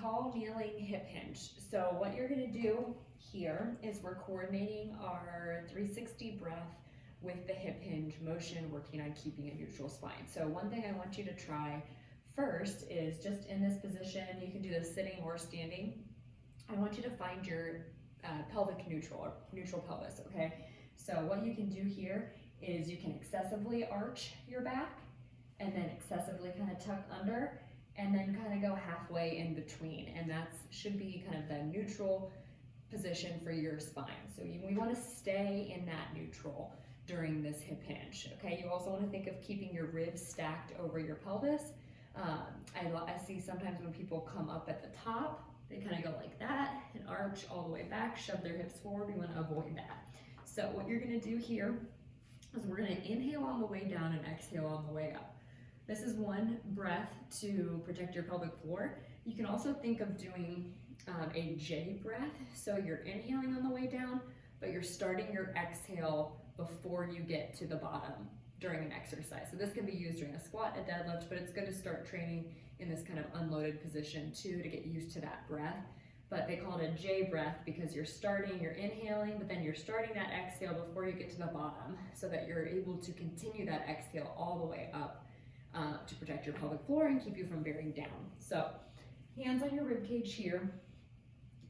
tall kneeling hip hinge. So what you're gonna do here is we're coordinating our 360 breath with the hip hinge motion, working on keeping a neutral spine. So one thing I want you to try first is just in this position, you can do this sitting or standing. I want you to find your pelvic neutral or neutral pelvis, okay? So what you can do here is you can excessively arch your back and then excessively kind of tuck under and then kind of go halfway in between. And that should be kind of the neutral position for your spine. So we want to stay in that neutral during this hip hinge, okay? You also want to think of keeping your ribs stacked over your pelvis. I see sometimes when people come up at the top, they kind of go like that and arch all the way back, shove their hips forward. We want to avoid that. So what you're going to do here is we're going to inhale on the way down and exhale on the way up. This is one breath to protect your pelvic floor. You can also think of doing a J breath. So you're inhaling on the way down, but you're starting your exhale before you get to the bottom during an exercise. So this can be used during a squat, a deadlift, but it's good to start training in this kind of unloaded position too to get used to that breath. But they call it a J breath because you're inhaling, but then you're starting that exhale before you get to the bottom so that you're able to continue that exhale all the way up to protect your pelvic floor and keep you from bearing down. So hands on your rib cage here.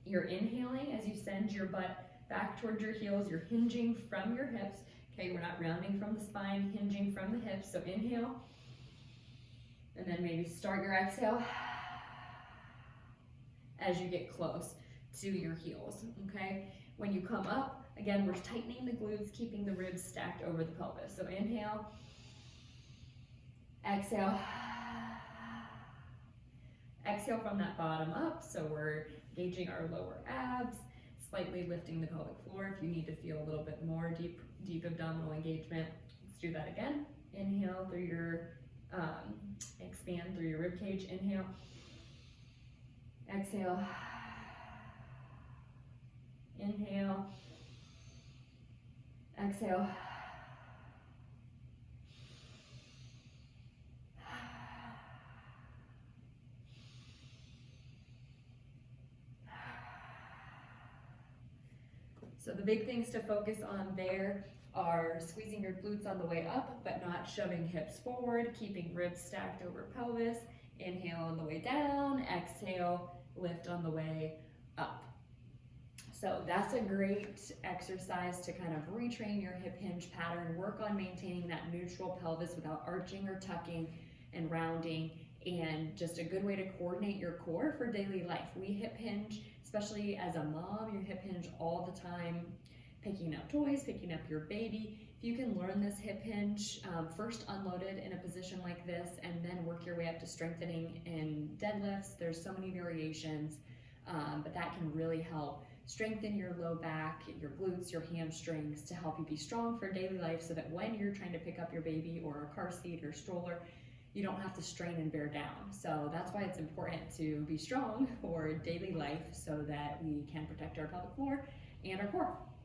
You're inhaling as you send your butt back towards your heels. You're hinging from your hips. Okay, we're not rounding from the spine, hinging from the hips. So inhale, and then maybe start your exhale as you get close to your heels, okay? When you come up, again, we're tightening the glutes, keeping the ribs stacked over the pelvis. So inhale, exhale, exhale from that bottom up. So we're engaging our lower abs, slightly lifting the pelvic floor. If you need to feel a little bit more deep abdominal engagement, let's do that again. Inhale through your, expand through your rib cage. Inhale, exhale, inhale, exhale, so the big things to focus on there are squeezing your glutes on the way up, but not shoving hips forward, keeping ribs stacked over pelvis. Inhale on the way down, exhale, lift on the way up. So that's a great exercise to kind of retrain your hip hinge pattern, work on maintaining that neutral pelvis without arching or tucking and rounding, and just a good way to coordinate your core for daily life. We hip hinge, especially as a mom, you hip hinge all the time, picking up toys, picking up your baby. If you can learn this hip hinge, first unloaded in a position like this, and then work your way up to strengthening in deadlifts. There's so many variations, but that can really help strengthen your low back, your glutes, your hamstrings to help you be strong for daily life so that when you're trying to pick up your baby or a car seat or stroller, you don't have to strain and bear down. So that's why it's important to be strong for daily life so that we can protect our pelvic floor and our core.